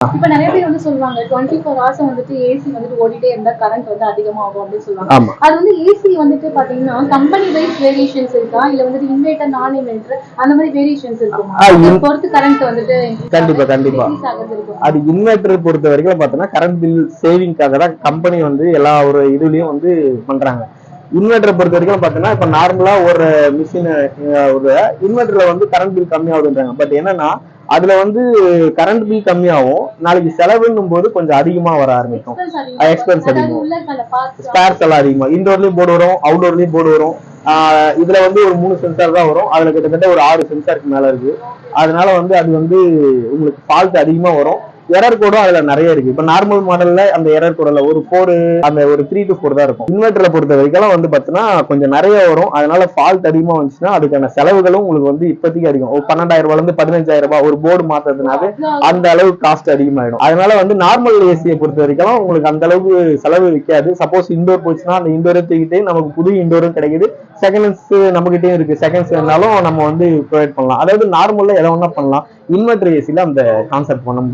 இப்ப நிறைய பேர் வந்து சொல்லுவாங்க 24 hours வந்துட்டு ஏசி வந்துட்டு ஓடிட்டே இருந்தா கரண்ட் வந்து அதிகமாகும் அப்படின்னு சொல்லுவாங்க. அது வந்து ஏசி வந்துட்டு பாத்தீங்கன்னா கம்பெனி வைஸ் வேரியேஷன்ஸ் இருக்கா இல்ல வந்துட்டு இன்வெர்டர் நான் இன்வெர்டர் அந்த மாதிரி வேரியேஷன்ஸ் இருக்குமா? அதை பொறுத்து கரண்ட் வந்துட்டு கண்டிப்பா அது இன்வெர்டர் பொறுத்த வரைக்கும் பாத்தீங்கன்னா கரண்ட் பில் சேவிங்காக தான் கம்பெனி வந்து எல்லா ஒரு இதுலயும் வந்து பண்றாங்க. இன்வெர்டரை பொறுத்த வரைக்கும் பாத்தீங்கன்னா இப்ப நார்மலா ஒரு மிஷின் ஒரு இன்வெர்டர்ல வந்து கரண்ட் பில் கம்மியாகுதுன்றாங்க. பட் என்னன்னா அதுல வந்து கரண்ட் பில் கம்மியாகும், நாளைக்கு செலவுன்னும் போது கொஞ்சம் அதிகமா வர ஆரம்பிக்கும். எக்ஸ்பென்ஸ் அதிகமாகும், ஸ்பேர்ஸ் எல்லாம் அதிகமா. இன்டோர்லயும் போர்டு வரும், அவுட்டோர்லயும் போர்டு வரும். இதுல வந்து ஒரு 3 சென்சார் தான் வரும், அதுல கிட்டத்தட்ட ஒரு 6 சென்சாருக்கு மேல இருக்கு. அதனால வந்து அது வந்து உங்களுக்கு ஃபால்ட் அதிகமா வரும். எரர் கோடும் அதுல நிறைய இருக்கு. இப்ப நார்மல் மாடல்ல அந்த எரர் கோடல ஒரு 4 அந்த ஒரு 3 to 4 தான் இருக்கும். இன்வெர்டரை பொறுத்த வரைக்கும் வந்து பாத்தீங்கன்னா கொஞ்சம் நிறைய வரும். அதனால ஃபால்ட் அதிகமா வந்துச்சுன்னா அதுக்கான செலவுகளும் உங்களுக்கு வந்து இப்போதைக்கு அதிகம். ஒரு 12,000 ரூபாயில இருந்து 15,000 ரூபாய் ஒரு போர்டு மாத்துறதுனால அந்த அளவு காஸ்ட் அதிகமாயிடும். அதனால வந்து நார்மல் ஏசியை பொறுத்த வரைக்கும் உங்களுக்கு அந்த அளவுக்கு செலவு வைக்காது. சப்போஸ் இண்டோர் போச்சுன்னா அந்த இண்டோரை தூக்கிட்டு நமக்கு புது இண்டோரும் கிடைக்குது, செகண்ட்ஸ் நம்ம கிட்டயும் இருக்கு. செகண்ட்ஸ் இருந்தாலும் நம்ம வந்து ப்ரொவைட் பண்ணலாம். அதாவது நார்மல்ல எதை ஒண்ணா பண்ணலாம், இன்வெர்டர் ஏசில அந்த கான்செப்ட் பண்ண முடியும்.